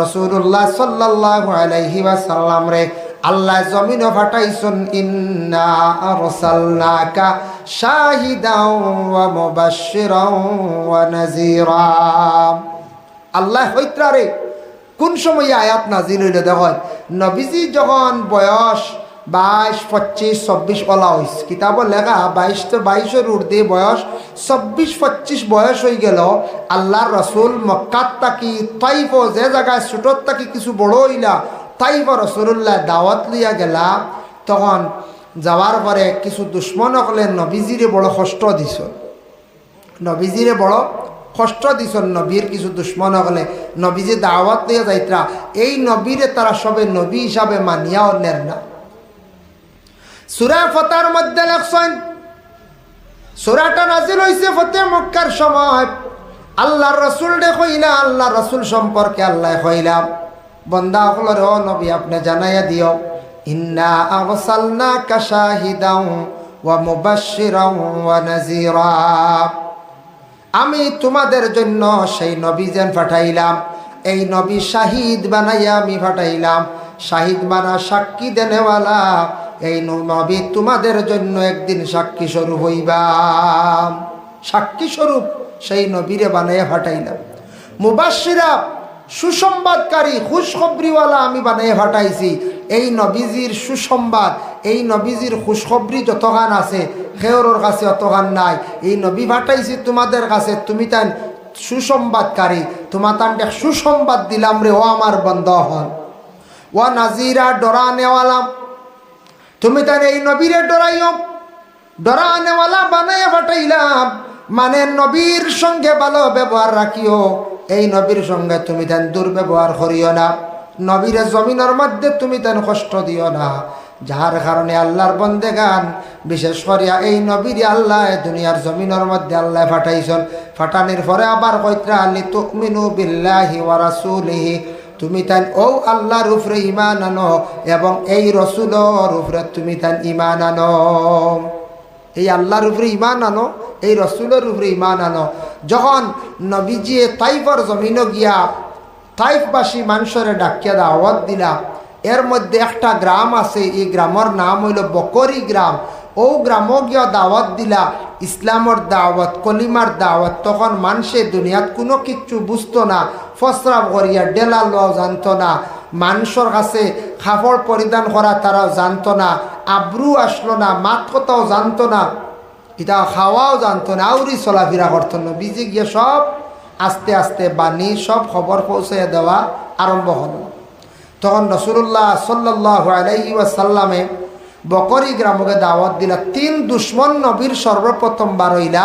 রাসূলুল্লাহ সাল্লাল্লাহু আলাইহি ওয়াসাল্লাম রে আল্লাহ জমিনে পাঠাইছেন ইন্না আরসালনাকা শাহিদাও ওয়া মুবাশশিরাও ওয়া নাযীরা। আল্লাহ হইত্রারে কোন সময় আয়াত নাজিল হইল দেখো, নবীজি যখন বয়স 22, 25, 26 ওলা হইস, কিতাব লেখা 22 ঊর্ধ্বে বয়স 24, 25 বয়স হয়ে গেল। আল্লাহর রসুল মক্কাত তাকি তাইফ যে জায়গায় ছোটর তাকি কিছু বড় হইলা তাইফ রসুল্লাহ দাওয়াত লইয়া গেলা। তখন যাওয়ার পরে কিছু দুশ্মন হলেন নবীজিরে বড় কষ্ট দিছ, নবীজিরে বড় কষ্ট দিছ। নবীর কিছু দুশ্মন হলে নবীজি দাওয়াত লইয়া যাইতরা, এই নবীরে তারা সবে নবী হিসাবে মানিয়াও নেন না। সূরা ফাতার মধ্যে লেখছেন, সূরাটা নাজিল হইছে ফতে মক্কার সময়। আল্লাহর রাসূল কইলা, আল্লাহর রাসূল সম্পর্কে আল্লাহ কইলা বান্দা হলর ও নবী আপনি জানাইয়া দিও ইন্না আরসালনাকা শাহিদাও ওয়া মুবাশশিরাও ওয়া নাযীরা। আমি তোমাদের জন্য সেই নবী যেন পাঠাইলাম, এই নবী শাহিদ বানাইয়া আমি পাঠাইলাম। শাহিদ মানা সাক্ষী দেনেওয়ালা, এই নবী তোমাদের জন্য একদিন সাক্ষী স্বরূপ হইবা। সাক্ষী স্বরূপ সেই নবীরে বানাইয়া পাঠাইলাম। মুবাশশিরা সুসংবাদকারী, খুশখবরিওয়ালা আমি বানাইয়া পাঠাইছি। এই নবীজির সুসংবাদ, এই নবীজির খুশখবরি যতখান আছে খেওরের কাছে অতখান নাই। এই নবী পাঠাইছি তোমাদের কাছে, তুমি তাই সুসংবাদকারী, তোমার তান সুসংবাদ দিলাম রে ও আমার বান্দা হন। ওয়া নাজিরা ডরানেওয়ালা, তুমি তাই এই নবীরে ডরাইও, ডরানেওয়ালা বানাইয়া পাঠাইলাম। মানে নবীর সঙ্গে ভালো ব্যবহার রাখিও, এই নবীর সঙ্গে তুমি তাই দুর্ব্যবহার করিও না। নবীরে জমিনের মধ্যে তুমি তাই কষ্ট দিও না, যার কারণে আল্লাহর বন্দেগান বিশেষ করিয়া এই নবীর আল্লাহ দুনিয়ার জমিনের মধ্যে আল্লাহ পাঠাইছেন। ফাটানির পরে আবার কইত্রা লিতুমিনু বিল্লাহি ওয়া রাসূলিহি, তুমি তাই ও আল্লাহর উপরে ঈমান আনো এবং এই রসুলের উপরে তুমি তাই ঈমান আনো। এই আল্লাহর উপরে ঈমান আনো, এই রসুলের উপরে ঈমান আনো। যখন নবীজি তাইফের জমিন গিয়া তাইফবাসী মানুষের ডাকিয়া দাওয়াত দিলা, এর মধ্যে একটা গ্রাম আছে, এই গ্রামের নাম হইল বকরি গ্রাম। ও গ্রামও গিয়া দাওয়াত দিলা, ইসলামের দাওয়াত, কলিমার দাওয়াত। তখন মানুষে দুনিয়াত কোনো কিচ্ছু বুঝতো না, ফসরাব করিয়া ডেলা লওয়াও জানতো না, মানুষের কাছে কাপড় পরিধান করা তারাও জানতো না, আব্রু আসলো না, মাত কথাও জানতো না, এটা খাওয়াও জানতো না, আউরি চলাফেরা করতো না। বিজি গিয়ে সব আস্তে আস্তে বাণী সব খবর পৌঁছে দেওয়া আরম্ভ হল। তখন রাসূলুল্লাহ সাল্লাল্লাহু আলাইহি ওয়াসাল্লামে বকরি গ্রামকে দাওয়াত দিলা। 3 দুশ্মন নবীর সর্বপ্রথম বার হইলা,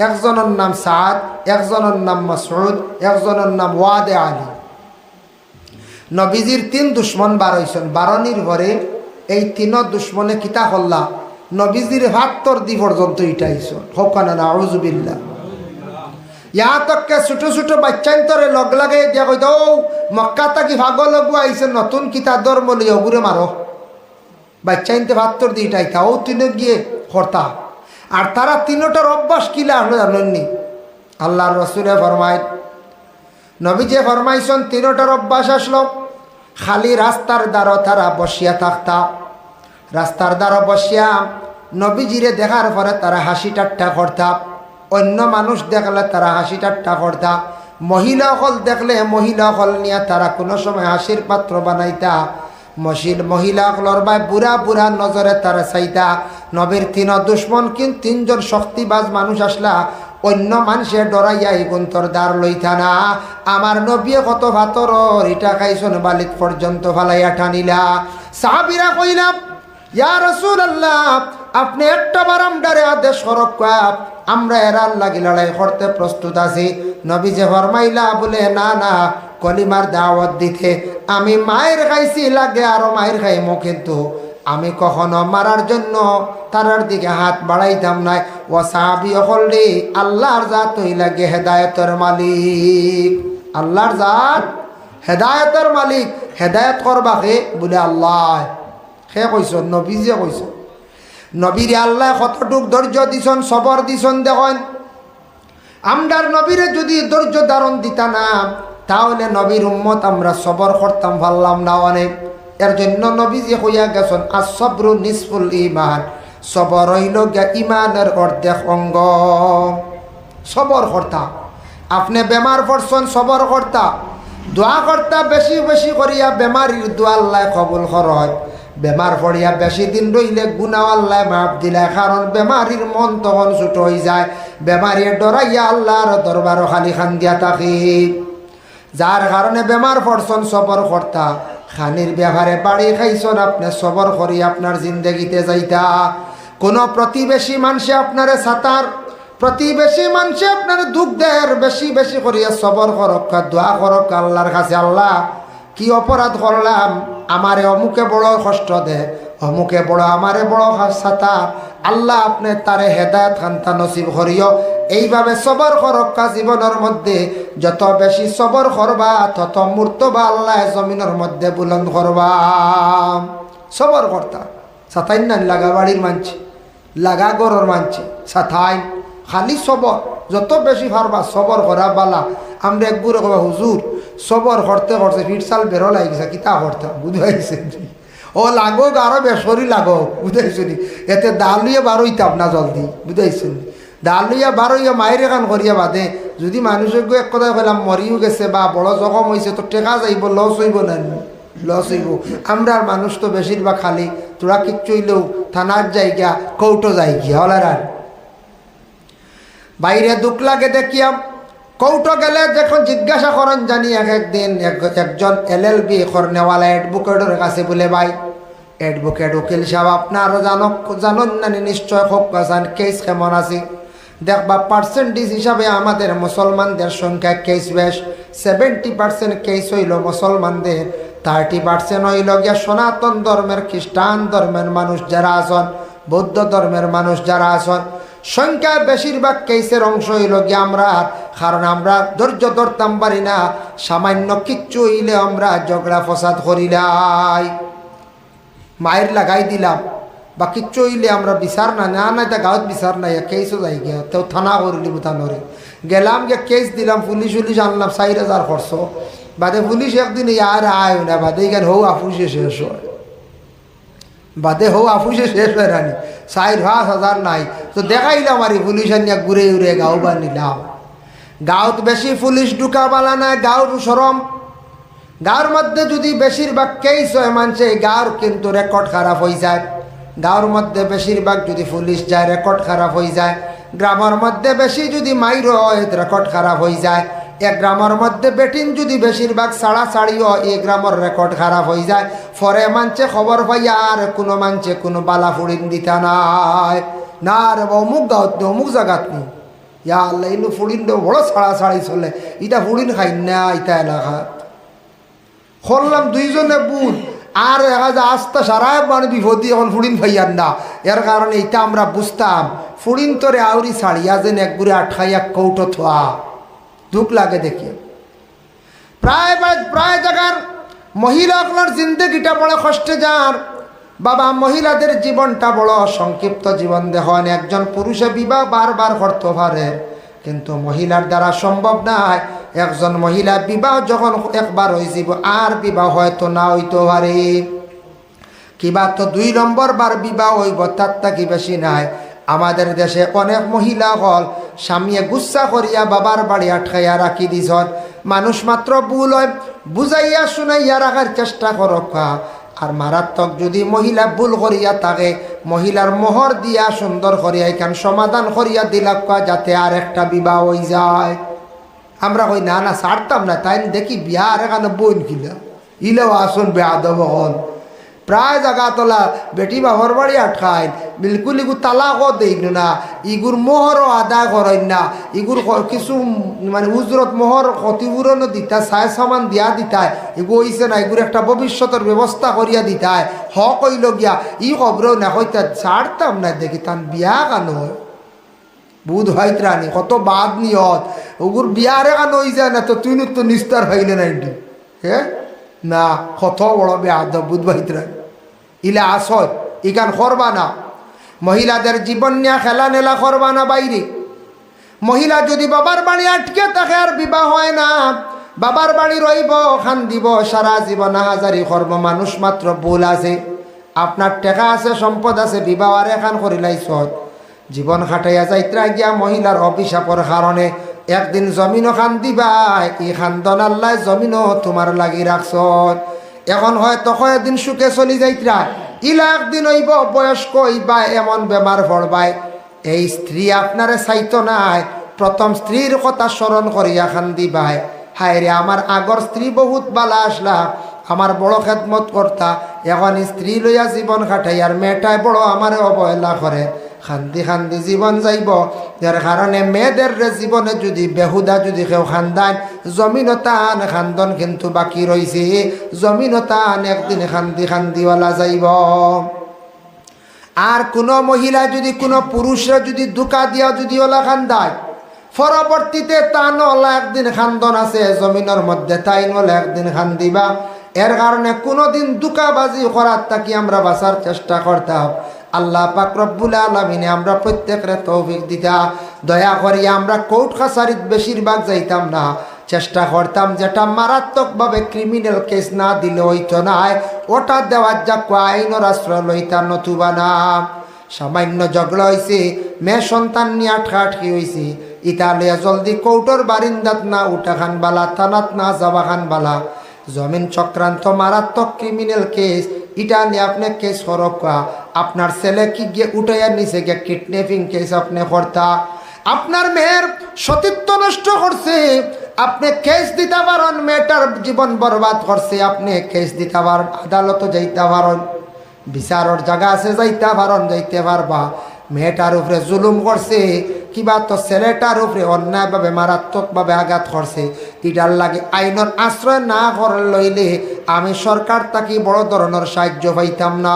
একজনের নাম সাদ, একজনের নাম মাসউদ, একজনের নাম ওয়াদে আলী। নবীজির 3 দুশ্মন বার হইছেন। বারণীর ঘরে এই 3 দুশ্মনে কিতা করলা, নবীজির হাতর দি পর্যন্ত ইটাইছেন। হোকানা নাউযুবিল্লাহ। ইয়া তককে ছোট ছোট বাচ্চান্তরে লগ লাগাই দিয়া কইত ও মক্কা তাকি ভাগল লগু আইছে নতুন কিতা ধর্ম লিয়ে ওগুরে মারো। বাচ্চাইনতে ভাতর দি ইটাইতা ও 3 গিয়ে করতা। আর তারা 3টার অভ্যাস কিলা হলো জানেননি? আল্লাহর রাসূলে ফরমায়, নবীজি ফরমাইছেন 3টার অভ্যাস আসলো। খালি রাস্তার দ্বারা তারা বসিয়া থাকতা, রাস্তার দ্বারা বসিয়া নবীজিরে দেখার পরে তারা হাসি ঠাট্টা করতা, অন্য মানুষ দেখলে তারা হাসি ঠাট্টা করতা, মহিলা হল দেখলে মহিলা হল নিয়ে তারা কোনো সময় হাসির পাত্র বানাইতা, মহিলা হলর বা বুড়া বুড়া নজরে তারা চাইতা। নবীর 3 দুশ্মন কিন্তু 3জন শক্তিবাজ মানুষ আসলা, অন্য মানুষের ডরাইয়া গুন্তর দ্বার লইতা না। আমার নবী কত ভাতর ইটা খাইছন বালিত পর্যন্ত ফালাইয়া টানিলা। সাহাবীরা কইলাম ইয়া রাসূলুল্লাহ, আপনি একটা বারামদারে আদেশ করক, আমরা এরার লাগি লড়াই করতে প্রস্তুত আছি। নবী যে ফরমাইলা বলে না না, কলিমার দাওয়াত দিতে আমি মায়ের খাইছি, লাগে আরো মায়ের খাইমো, কিন্তু আমি কখনো মারার জন্য তারার দিকে হাত বাড়াইতাম নাই। ও সাহাবী হলরে আল্লাহর জাত হই লাগে হেদায়েতের মালিক, আল্লাহর জাত হেদায়েতের মালিক। হেদায়েত করবা কে বলে আল্লাহ, সে কইছ নবীজিয়ে কইছ। নবীরে আল্লাহ কতটুক ধৈর্য দিছন, সবর দিছন। দেখেন আমরার নবীরে যদি ধৈর্য ধারণ দিতা না, তাহলে নবীর উম্মত আমরা সবর করতাম পারলাম না অনেক। এর জন্য নবীজি হইয়া গেছেন আসবরু নিসফুল ঈমান, সবর হইল গিয়া ইমানের অর্ধেক অঙ্গ। সবর কর্তা, আপনি বেমার পড়ছেন সবর কর্তা, দোয়া কর্তা বেশি বেশি করিয়া বেমারির দোয়া আল্লাহ কবুল করয়। বেমার পড়িয়া বেশি দিন রইলে গুনাহ আল্লাহ মাফ দিলে, কারণ বেমারির মন তখন ছোট হয়ে যায়। বেমারি ডরাইয়া আল্লাহর দরবারও খালি খান দিয়া থাকি। যার কারণে বেমার পড়ছেন সবর কর্তা, খানির ব্যাপারে বাড়ি খাইছেন, আপনি সবর করি আপনার জিন্দগিতে যাইতা। কোনো প্রতিবেশী মানুষে আপনারে সাতার, প্রতিবেশী মানুষে আপনার দুঃখ দেয়, বেশি বেশি করিয়া সবর করক, দোয়া করক আল্লাহর কাছে, আল্লাহ কি অপরাধ করলাম, আমারে অমুকে বড় কষ্ট দে, অমুকে বড় আমারে বড় সাতার, আল্লাহ আপনি তারে হেদায়েত খান্তা নসিব করিও। এইভাবে সবর করক্কা জীবনের মধ্যে, যত বেশি সবর করবা তত মূর্তবা আল্লাহ জমিনের মধ্যে বুলন্দ করবা। সবর কর্তা সাতাইন না লাগা বাড়ির মানছে, লাগা গরর মানছে, সাথাইন খালি সবর, যত বেশি পারবা সবর করা বালা। আমরা একগুলো কবা হুজুর সবর করতে করতে ফিটসাল বেরো লাগিছে, কিতা করতাম বুঝাইছে ও লাগোক আরো বেসরি লাগোক, বুঝাইছো নি, এতে দালুইয়া বারোইতাম না জলদি, বুঝাইছেন দালুইয়া বারোইয়া মায়ের এখান করিয়া বাদে। যদি মানুষের এক কথায় কইলাম মরিও গেছে বা বড় জখম হয়েছে তো টেকা যাইব, লস হইব না, লস হইব। আমরা মানুষ তো বেশিরভাগ খালি তোরা কিচ্ছু হইলেও থানার জায়গা কৌটো যাই গিয়া হলার আর বাইরে দুঃখ লাগে দেখিয়া কৌটো গেলে যখন জিজ্ঞাসা করেন জানি একদিন একজন LLB করনেওয়ালা অ্যাডভোকেটের কাছে বলে, ভাই অ্যাডভোকেট উকিল সাহেব আপনারও জানেন না নিশ্চয় হোক কাসান কেস কেমন আছে, দেখবা পার্সেন্টেজ হিসাবে আমাদের মুসলমানদের সংখ্যা কেস বেশ 70% কেস হইল মুসলমানদের, 30% হইল গিয়া সনাতন ধর্মের খ্রিস্টান ধর্মের মানুষ যারা আছেন, বৌদ্ধ ধর্মের মানুষ যারা আছেন। সংখ্যা বেশিরভাগ কেসের অংশ হইল গিয়ে আমরা, কারণ আমরা ধৈর্য ধরতাম পারি না, সামান্য কিচ্ছু হইলে আমরা ঝগড়া ফসাদ করিলাই, মায়ের লাগাই দিলাম বা কিচ্ছু হইলে আমরা বিচার না না তা গাঁত বিচার নাই, কেসও যাই গিয়া তেও থানা করিলি থানরে গেলাম গিয়ে কেস দিলাম, পুলিশ উলিশ আনলাম 4000 খরচ বাদে, পুলিশ একদিন আর আয় না বাদে এখানে হৌ আফুসে শেষ হয়, বাদে হৌ আফুসে শেষ হয় রানি 4-5 হাজার নাই তো দেখাইলাম আর পুলিশ আনিয়া ঘুরে উড়ে গাঁও বানিলাম। গাঁত বেশি পুলিশ ঢুকাবালা না, গাঁর সরম, গাঁর মধ্যে যদি বেশিরভাগ কেস হয় মানছে গাঁর কিন্তু রেকর্ড খারাপ হয়ে যায়, গাঁর মধ্যে বেশিরভাগ যদি পুলিশ যায় রেকর্ড খারাপ হয়ে যায়, গ্রামের মধ্যে বেশি যদি মাইর হয় রেকর্ড খারাপ হয়ে যায়, এক গ্রামের মধ্যে বেটিন যদি বেশিরভাগ ছাড়াছাড়ি হয় এই গ্রামের রেকর্ড খারাপ হয়ে যায়। ফরে মানছে খবর পাই আর কোনো মানছে কোনো বালা ফুড়িন দিতা নাই, না রে অমুক গাঁত নি অমুক জায়গাত নি, ইয়া আল্লাহ ইনু ফুড়িন দেব বড় ছাড়াছাড়ি চলে, ইটা ফুড়িন খাই না ইটা এলাকা করলাম 2 জনে বুধ আর দেখা যায় আস্তা সারাই মানে বিপদী এখন ফুড়িন ভাইয়ার না। এর কারণে এটা আমরা বুঝতাম ফুড়িন তোরে আউরি ছাড়িয়া যেন একগুড়ে আঠাইয়া কৌটো থোয়া, দুঃখ লাগে দেখি। প্রায় জায়গার মহিলাগুলোর জিন্দগিটা বড় কষ্টে যার বাবা, মহিলাদের জীবনটা বড় সংক্ষিপ্ত জীবন দেখেন। একজন পুরুষে বিবাহ বারবার করতে পারে কিন্তু মহিলার দ্বারা সম্ভব নয়। একজন মহিলা বিবাহ যখন একবার হয়েছিল আর বিবাহ হয়তো না হইতে পারে, কিবা তো 2 নম্বর বার বিবাহ হইব, তার থাকি বেশি নাই। আমাদের দেশে অনেক মহিলা হল স্বামীয়ে গুচ্ছা করিয়া বাবার বাড়ি আটকাইয়া রাখি দিছন। মানুষ মাত্র ভুল হয় বুঝাইয়া শুনাইয়া রাখার চেষ্টা করকা, আর মারাত্মক যদি মহিলা ভুল করিয়া থাকে মহিলার মোহর দিয়া সুন্দর করিয়া এখান সমাধান করিয়া দিলাকা যাতে আর একটা বিবাহ হয়ে যায়। আমরা কই না না ছাড়তাম না, তাই দেখি বিয়া আর এখানে বইন কিলা ইলেও আসুন বেয়াদব হল। প্রায় জায়গা তোলা বেটি বাবার বাড়ি আটকাইন, বিলকুল ইগুর তালাকও দেই না, ইগুর মোহরও আদায় করেন না, ইগুর কিছু মানে উজরত মোহর ক্ষতিপূরণও দিতায়, সায় সামান দিয়া দিতায়, এগু হইছে না এগুর একটা ভবিষ্যতের ব্যবস্থা করিয়া দিতায়। হক হইল গিয়া ই খবরও না হইতা ছাড়তাম না দেখি তান বিয়া কেন হয় বুধ হয় রানি কত বাদ নিয়ত ওগুর বিয়ারে কেন হয়ে যায় না তো তুই তো নিস্তার হইলে নাইটি হ্যাঁ না কত বড় বেআদ বুধ ভাইতরা ইলা আসত ইকান করবা না। মহিলাদের জীবন নিয়ে খেলা নেলা করবা না বাইরে। মহিলা যদি বাবার বাড়ি আটকে থাকে আর বিবাহ হয় না, বাবার বাড়ি রইব খান দিব সারা জীবন হাজারি কর্ম মানুষ মাত্র ভুল আছে আপনার টাকা আছে সম্পদ আছে বিবাহ এখান করিলাইছ জীবন খাটাইয়া যাইত্রা গিয়া মহিলার অভিশাপর কারণে একদিন জমিনও খান দিবা এই খান্দন আল্লাহ জমিনও তোমার লাগি রাখছ এখন হয়তো কয়েকদিন সুখে চলি যাইত্রা ইলা একদিন হইব বয়স্ক হইবা এমন বেমার পড়বাই এই স্ত্রী আপনারে চাইতো নাই প্রথম স্ত্রীর কথা স্মরণ করিয়া খান দিবাই হায় রে আমার আগর স্ত্রী বহুত বালা আসলা আমার বড় খেদমত করতা এখন স্ত্রী লইয়া জীবন কাটাই আর মেয়েটাই বড় আমারে অবহেলা করে খান্দি খান্দি জীবন যাইব যার কারণে মেয়েদের জীবনে যদি বেহুদা যদি কেউ খান্দান জমিনও টান খান্দন কিন্তু বাকি রয়েছে জমিনও টান একদিন খান্দি খান্দিওয়ালা যাইব আর কোনো মহিলা যদি কোনো পুরুষরা যদি দুকা দিয়া যদি ওলা খান্দায় পরবর্তীতে তান ওলা একদিন খান্দন আছে জমিনের মধ্যে তাই নলে একদিন খান্দিবা এর কারণে কোনোদিন দুকাবাজি করার থাকি আমরা বাঁচার চেষ্টা করতাম আল্লাহ পাক রব্বুল আলামিনে আমরা প্রত্যেকের তৌফিক দিতা দয়া করি আমরা কোর্ট কাছারিত বেশিরভাগ যাইতাম না চেষ্টা করতাম যেটা মারাত্মকভাবে ক্রিমিনাল কেস না দিলে হইতো না ওটা দেওয়ার যা আইনের আশ্রয় লইতা নতুবা না সামান্য ঝগড়া হয়েছে মেয়ে সন্তান নিয়ে আটকাটকি হয়েছে ইতালিয়া জলদি কোর্টের বারিন্দাত না উঠা খান বালা থানাত না যাবা খান বালা জমিন চক্রান্ত মারাত্মক ক্রিমিনাল কেস এটা নিয়ে আপনি কেস করবা আপনার ছেলে কি গিয়ে উঠাইয়া নিচে গিয়ে কিডন্যাপিং কেস আপনি করতা আপনার মেয়ের সতীত্ব নষ্ট করছে আপনি কেস দিতে পারেন মেয়েটার জীবন বরবাদ করছে আপনি কেস দিতে পারেন আদালত যাইতে পারেন বিচারের জায়গা আছে যাইতে পারবা মেয়েটার উপরে জুলুম করছে কিবা তো ছেলেটার উপরে অন্যায়ভাবে মারাত্মকভাবে আঘাত করছে এটার লাগে আইনের আশ্রয় না করার লইলে আমি সরকার তাকে বড় ধরনের সাহায্য পাইতাম না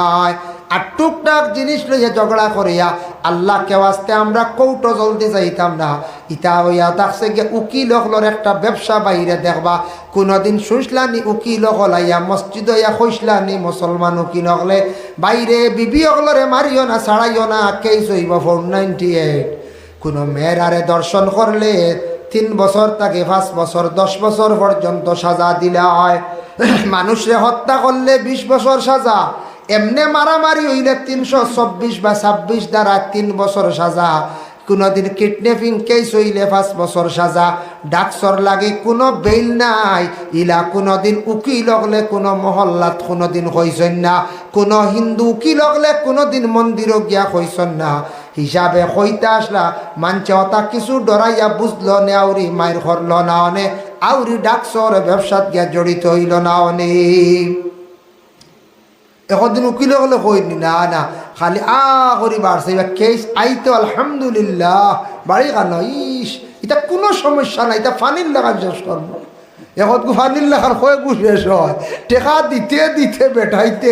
আর টুকটাক জিনিস লইয়া ঝগড়া করিয়া আল্লাহকে আসতে আমরা কৌটো জলদি যাইতাম না ইটা হইয়া দেখছে গিয়ে উকিল হকলোর একটা ব্যবসা বাইরে দেখবা কোনোদিন শুনলানি উকিল হলাইয়া মসজিদ হইয়া খুঁজলানি মুসলমান উকিল হকলে বাইরে বিবি হকলরে মারিও না ছাড়াইও না কেস হইব 498 কোনো মেয়ের আরে দর্শন করলে 3 বছর থেকে 5 বছর 10 বছর পর্যন্ত সাজা দিলে হয় মানুষরে হত্যা করলে 20 বছর সাজা এমনে মারামারি হইলে 324 বা 26 দ্বারা 3 বছর সাজা কোনোদিন কিডন্যাপিং কেস হইলে 5 বছর সাজা ডাকসর লাগে কোনো বেইল নাই ইলা কোনোদিন উকিল হলে কোনো মহল্লাত কোনোদিন হইছেন না কোনো হিন্দু উকিল হলে কোনোদিন মন্দিরও গিয়া হইছেন না হিসাবে হইতে আসলা মানছে অতা কিছু ডরাইয়া বুঝলো না আউরি মায়ের করল না অনে আউরি ডাকসর ব্যবসাত গিয়া জড়িত হইল না অনে এখন উকিল হলে কইনি না না খালি করি বাড়ছে এবার কেস আইতো আলহামদুলিল্লাহ বাড়ি কান ইস এটা কোনো সমস্যা নাই এটা ফানির লাগার শেষ করব এখন ফানির লাগার হয়ে শেষ হয় টেকা দিতে দিতে বেটাইতে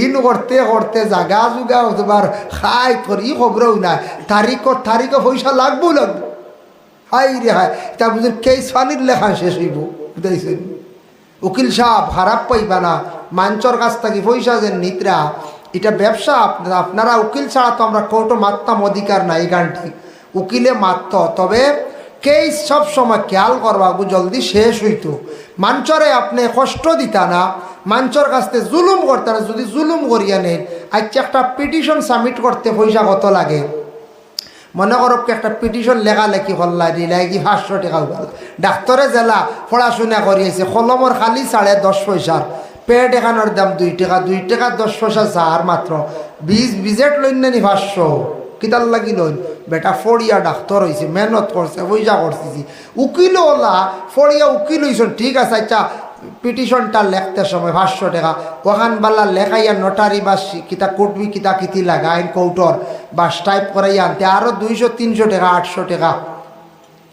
ঋণ করতে করতে জাগা জুগা তোমার খাই করি খবরও না তারিখে পয়সা লাগবো হাই রে হাই তা বুঝলেন কেস ফানির লেখা শেষ হইব বুঝাইছেন উকিল সাহেব খারাপ পাইবা না মাঞ্চর কাছ থেকে পয়সা যে নিদ্রা এটা ব্যবসা আপনারা উকিল ছাড়া তো আমরা কোর্টও মারতাম অধিকার নাই গানটি উকিলে মারত তবে কেস সব সময় খেয়াল করবা জলদি শেষ হইতো মাঞ্চরে আপনি কষ্ট দিতা না মাঞ্চর কাছ থেকে জুলুম করতে না যদি জুলুম করিয়া নেন আচ্ছা একটা পিটিশন সাবমিট করতে পয়সা কত লাগে মনে করো একটা পিটিশন লেখালেখি করলা দিলাই কি 500 টাকা উঠাল ডাক্তরে জেলা পড়াশোনা করিয়েছে কলমর খালি 10.5 পয়সার পেড এখানোর দাম 2 টাকা 2 টাকা 10 পয়সা চার মাত্র বিজেট লইন নানি 500 কিতাল লাগি লইন বেটা ফড়িয়া ডাক্তার হয়েছে মেহনত করছে পয়সা করতেছি উকিল ওলা ফড়িয়া উকিল হয়েছেন ঠিক আছে আচ্ছা পিটিশনটা লেখতে সময় 500 টাকা ওখান বালা লেখাইয়া নোটারি বা কিতা কুটবি কিতা কিতি লাগাইন কৌটর বা টাইপ করাইয়া আনতে আরও 200-300 টাকা 800 টাকা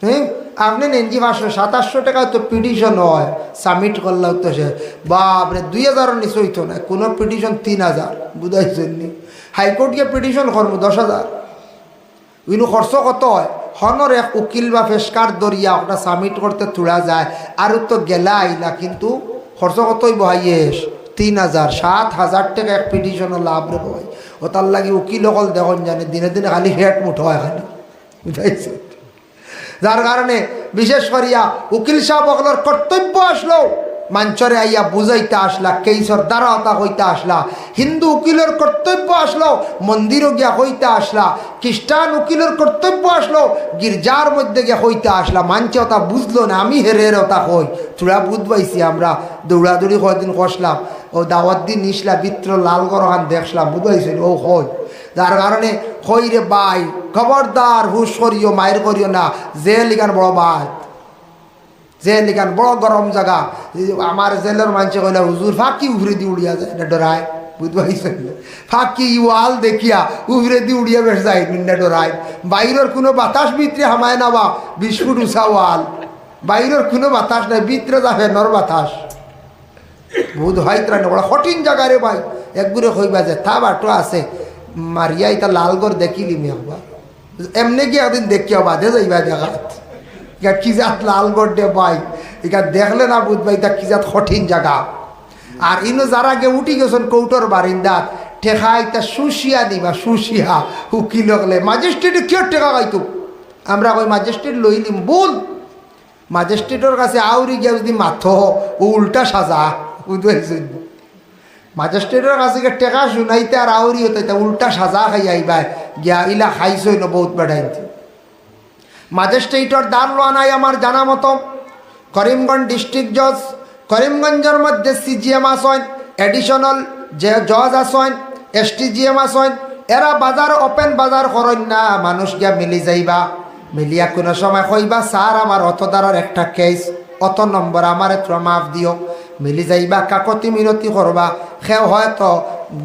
হ্যাঁ আপনি নেন কি 500-700 টাকা তো পিটিশন হয় সাবমিট করলেও তো সে বাপরে 2000 নিচে হইতো না কোনো পিটিশন 3000 বুঝাইছেন নি হাইকোর্ট গিয়ে পিটিশন করবো 10,000 উইনু খরচ কত হয় হনর এক উকিল বা ফেসকার দরিয়া ওটা সাবমিট করতে তোলা যায় আর তো গেলা আইলা কিন্তু খরচ কতই বহাইয়েস 3,000-7,000 টাকা এক পিটিশনও লাভ রে বহাই ও তার লাগে উকিল অকল দেখুন জানে দিনে দিনে খালি হেট মুঠো হয় খালি বুঝাইছে যার কারণে বিশেষ করিয়া উকিল সাহেবগুলোর কর্তব্য আসলো মাঞ্চরে আইয়া বুঝাইতে আসলা, কেইসর দ্বারা হইতে আসলা। হিন্দু উকিলের কর্তব্য আসলো মন্দিরও গিয়া হইতে আসলা। খ্রিস্টান উকিলের কর্তব্য আসলো গির্জার মধ্যে গিয়া হইতে আসলা। মানছে ওটা বুঝলো না, আমি হেরের ওটা হই তোরা বুঝ পাইছি। আমরা দৌড়াদৌড়ি কদিন কষলাম, ও দাওয়াত দিন নিসলা বিত্র লাল গরহান দেখলাম, বুঝাইছি ও হই। যার কারণে হই রে ভাই, খবরদার হুশ করিও, মায়ের করিও না। জেল ইখান বড় ভাই, জেল ইখান বড় গরম জায়গা। আমার জেলের মানুষে কইলা হুজুর ফাঁকি উভরে দিয়ে উড়িয়া যায় না ডরায়, বুঝতে পারছেন? ফাঁকি ওয়াল দেখিয়া উভরে দিয়ে উড়িয়া বেশ যায় না ডরায়। বাইরের কোনো বাতাস ভিতরে হামায় না, বা 20 ফুট উঁচা ওয়াল, বাইরের কোনো বাতাস নাই, ভিতরে যাবে নর বাতাস। বুধ হয় ত্রাণ বড় কঠিন জায়গা রে ভাই। একগুড়ে কইবা যে তা বাটো আছে মারিয়া ইতা লালগড় দেখিলি মি হবা, এমনি গিয়ে একদিন দেখিয়া বাদে যাইবা দেখাত কি জাত লালগড় দে ভাই। এটা দেখলে না বুঝবা এটা কি জাত কঠিন জায়গা। আর ইনো যারা আগে উঠি গেছেন কৌটোর বারিন্দাত ঠেকা এটা সুশিয়া দিবা, সুশিয়া উকিল হলে ম্যাজিস্ট্রেটে কিয় টেকা খাইতো? আমরা কই ম্যাজিস্ট্রেট লইলিম বল, ম্যাজিস্ট্রেটের কাছে আউরি গিয়া যদি মাথ ও উল্টা সাজা, বুঝতে ম্যাজিস্ট্রেটের কাছে গিয়ে টেকা শুনাইতে আর আউরি হতে উল্টা সাজা খাই আইবা গিয়া ইলা খাইছই না বহুত বেড়াইতে। ম্যাজিস্ট্রেটর দান লোয়া নাই আমার জানা মতো। করিমগঞ্জ ডিস্ট্রিক্ট জজ, করিমগঞ্জের মধ্যে সিজিএম আসেন, এডিশনাল যে জজ আসেন, এসটিজিএম আসেন। এরা বাজার ওপেন বাজার করেন না, মানুষ গিয়া মিলি যাইবা। মিলিয়া কোনো সময় কইবা স্যার আমার অত দ্বারার একটা কেস, অত নম্বর আমার একটু মাফ দিও। মিলি যাইবা, কাকতি মিনতি করবা। সেও হয়তো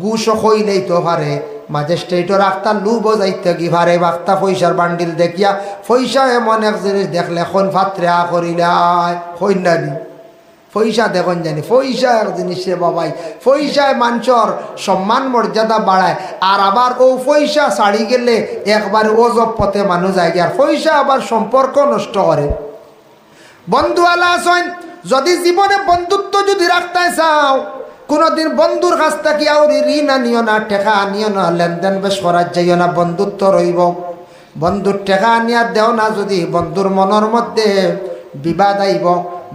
গুছও কইলেই তো পারে ম্যাজিস্ট্রেটর আখতা লু বজাইতে কি পারে। বাক্তা পয়সার বান্ডিল দেখিয়া পয়সা এমন এক জিনিস দেখলে এখন ফাত্রে আ করিলাই হই না নি। পয়সা দেখুন জানি পয়সা এক জিনিস রে বাবাই, পয়সায় মানুষের সম্মান মর্যাদা বাড়ায়। আর আবার ও পয়সা ছাড়ি গেলে একবার ওজব পথে মানুষ যায়, আর পয়সা আবার সম্পর্ক নষ্ট করে। বন্ধু আলা আসেন, যদি জীবনে বন্ধুত্ব যদি রাখতে চাও, কোনোদিন বন্ধুর কাছ থেকে আউরি ঋণ আনিও না, টেকা আনিও না, লেনদেন বেশ করার যাইও না, বন্ধুত্ব রইব। বন্ধুর টেকা আনিয়া দেও না যদি, বন্ধুর মনের মধ্যে বিবাদ আইব,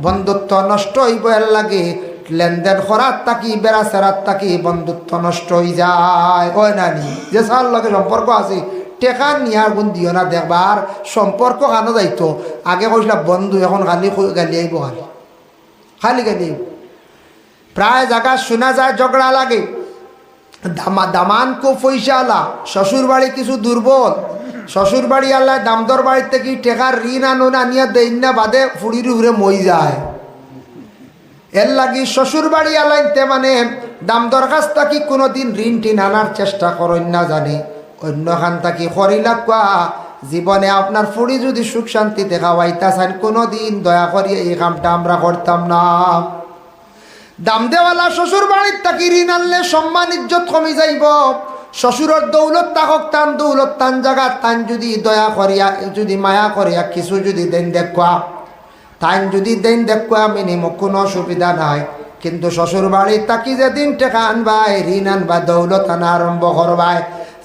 বন্ধুত্ব নষ্ট হইব। এর লাগে লেনদেন করার তাকি বেড়া সেরার তাকি বন্ধুত্ব নষ্ট হয়ে যায়। ওই নানি যে সার লগে সম্পর্ক আছে টেকা নিয়ার গুণ দিও না, দেখবার সম্পর্ক কানো যাইতো। আগে কইছিলাম বন্ধু, এখন খালি গালি আইব, খালি খালি গালি আইব। প্রায় জায়গা শোনা যায় ঝগড়া লাগে, দামান কো পয়সা আলা, শ্বশুর বাড়ি কিছু দুর্বল, শ্বশুর বাড়ি আল্লাহ দামদর বাড়িতে কি টেকার ঋণ আনো না আনিয়া দেন না, বাদে ফুড়ির উপরে মই যায়। এর লাগি শ্বশুর বাড়ি আলাইতে মানে দামদর কাছ থাকি কোনোদিন ঋণ টিন আনার চেষ্টা করেন না জানি। অন্য খান থাকি করিলা কোয়া জীবনে আপনার ফুড়ি যদি সুখ শান্তি দেখা পাইতা চান, কোনোদিন দয়া করিয়া এই কামটা আমরা করতাম না। দাম দেওয়ালা শ্বশুর বাড়ির থাকি ঋণ আনলে সম্মান ইজ্জত কমে যাইব। শ্বশুরের দৌলত তাকক টান, দৌলত টান জায়গা টান যদি দয়া করিয়া যদি মায়া করিয়া কিছু যদি দেন দেখুয়া, টাইম যদি দেন দেখুয়া মিনিমম কোনো অসুবিধা নাই। কিন্তু শ্বশুর বাড়ির থাকি যেদিন টেকা আনবাই, ঋণ আনবা, দৌলত আনা আরম্ভ করবাই,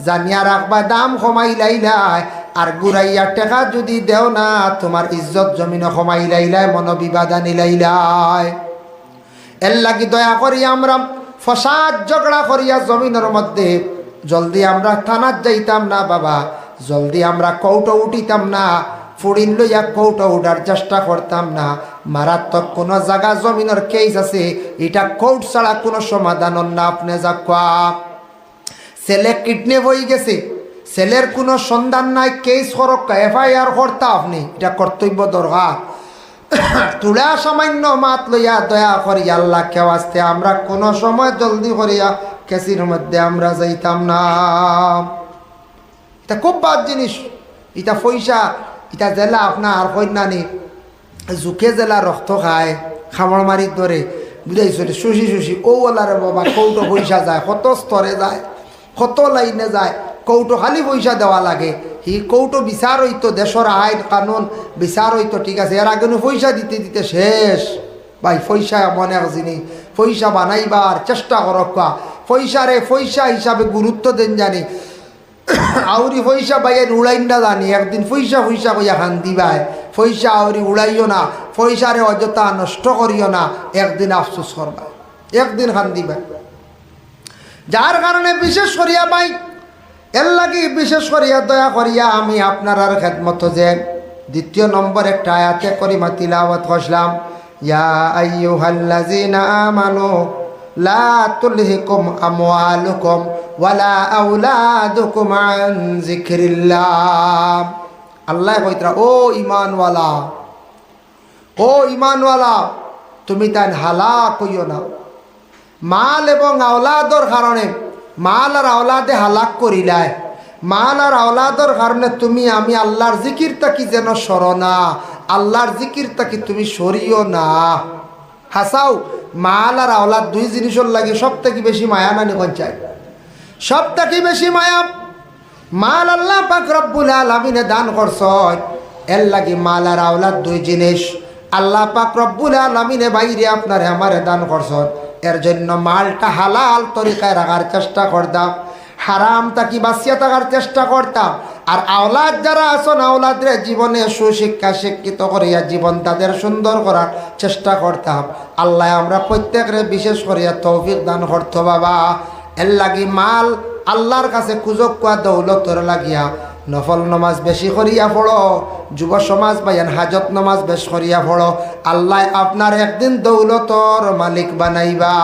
জানিয়া রাখবা দাম কমাই লাইলাই। আর গুড়াইয়া টেকা যদি দেও না, তোমার ইজ্জত জমিন কমাই লাইলাই, মনোবিবাদ আনি লাইলাই। এর লাগি দয়া করি আমরা ফসাদ ঝগড়া করিয়া জমিনের মধ্যে জলদি আমরা থানাত যাইতাম না বাবা, জলদি আমরা কৌটো উঠিতাম না, ফুড়িন লইয়া কৌটো উঠার চেষ্টা করতাম না। মারাত্মক কোনো জায়গা জমিনের কেস আছে, এটা কোর্ট ছাড়া কোনো সমাধান না। আপনি যাকা ছেলে কিডনি হয়ে গেছে, ছেলের কোনো সন্ধান নাই, কেস করক, FIR করতা আপনি, এটা কর্তব্য দরকার। তুলা সামান্য মাত লইয়া দয়া করি আল্লাহ কেউ আসতে আমরা কোনো সময় জলদি করিয়া কেসির মধ্যে আমরা যাইতাম না। এটা খুব বাদ জিনিস। এটা পয়সা, এটা জেলা আপনার কন্যানি জুকে জেলা রক্ত খায়, খামড় মারির ধরে, বুঝাইছ শুষি শুষি ও ওলারে বাবা কৌটো পয়সা যায়, কত স্তরে যায়, কত লাইনে যায়, কৌটো খালি পয়সা দেওয়া লাগে। হি কৌটো বিচার হইতো, দেশের আইন কানুন বিচার হইতো, ঠিক আছে। এর আগে পয়সা দিতে দিতে শেষ ভাই। পয়সা এমন এক জিনিস, পয়সা বানাইবার চেষ্টা করক, পয়সারে পয়সা হিসাবে গুরুত্ব দেন জানি। আউরি পয়সা বাইয়ের উড়াই না জানি, একদিন পয়সা পয়সা কইয়া খান দিবাই, পয়সা আউরি উড়াইও না, পয়সারে অযথা নষ্ট করিও না, একদিন আফসোস করবা, একদিন খান দিবা। যার কারণে বিশেষ করিয়া ভাই এর লাগি বিশেষ করিয়া দয়া করিয়া আমি আপনার আর খেদমত যে 2 নম্বর একটা আয়াতে করিমা তিলাওয়াত করলাম, ইয়া আইয়ুহাল্লাযিনা আমানু লা তুলহিকুম আমওয়ালুকুম ওয়ালা আওলাদুকুম আন যিকরিল্লাহ। আল্লাহ কইতরা ও ঈমানওয়ালা, ও ঈমানওয়ালা, তুমি তাই হালাক হইও না। মাল এবং আওলাদর কারণে, মাল আর আওলাদে হালাক করিলাই, মাল আর আওলাদর কারণে তুমি আমি আল্লাহর জিকির তাকি যেন সরো না, আল্লাহর জিকির তাকি তুমি সরিও না। হাসাও মাল আর আওলাদ দুই জিনিসের লাগে সব থেকে বেশি মায়া নানি পঞ্চায়েত, সব থেকে বেশি মায়া মাল আল্লাহ পাক রব্বুল আলামিনে দান করছয়, এর লাগি মাল আর আওলাদ দুই জিনিস আল্লাহ পাক রব্বুল আলামিনে বাইরে আপনারে আমারে দান করছয়। এর জন্য মালটা হালাল তরিকায় রাখার চেষ্টা করতাম, হারাম তাকি বাঁচিয়ে থাকার চেষ্টা করতাম। আর আওলাদ যারা আছেন আওলাদরে জীবনে সুশিক্ষা শিক্ষিত করিয়া জীবন তাদের সুন্দর করার চেষ্টা করতাম। আল্লাহ আমরা প্রত্যেকরে বিশেষ করিয়া তৌফিক দান করতো বাবা। এর লাগি মাল আল্লাহর কাছে কুজক কুয়া দৌলতর লাগিয়া নফল নমাজ বেশি করিয়া পড়ো, যুব সমাজ বাইয়ান হাজত নমাজ বেশ করিয়া পড়ো। আল্লাহ আপনার একদিন দৌলতর মালিক বানাইবা,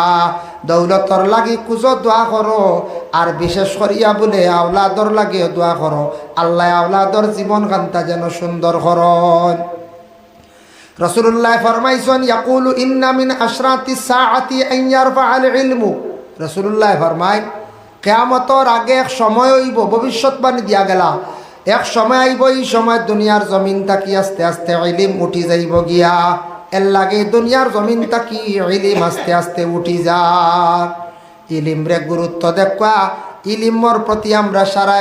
দৌলতর লাগি কুজো দোয়া করো। আর বিশেষ করিয়া বলে আওলাদর লাগিও দোয়া করো, আল্লাহ আওলাদর জীবন কান্তা যেন সুন্দর করন। রাসূলুল্লাহ ফরমাইছেন ইয়াকুলু ইন্না মিন আশরাতিস সাআতি আন ইয়ারফাআল ইলমু। রাসূলুল্লাহ ফরমায় কিয়ামতের আগে এক সময় হইব, ভবিষ্যৎবাণী দিয়া গেলা, এক সময় আইব, এই সময় দুনিয়ার জমিন তাকি আস্তে আস্তে ইলম উঠি যাইব গিয়া। এর লাগে দুনিয়ার জমিন তাকি ইলম আস্তে আস্তে উঠি যা। ইলিম রে গুরুত্ব দেখা, ইলিমর প্রতি আমরা সারা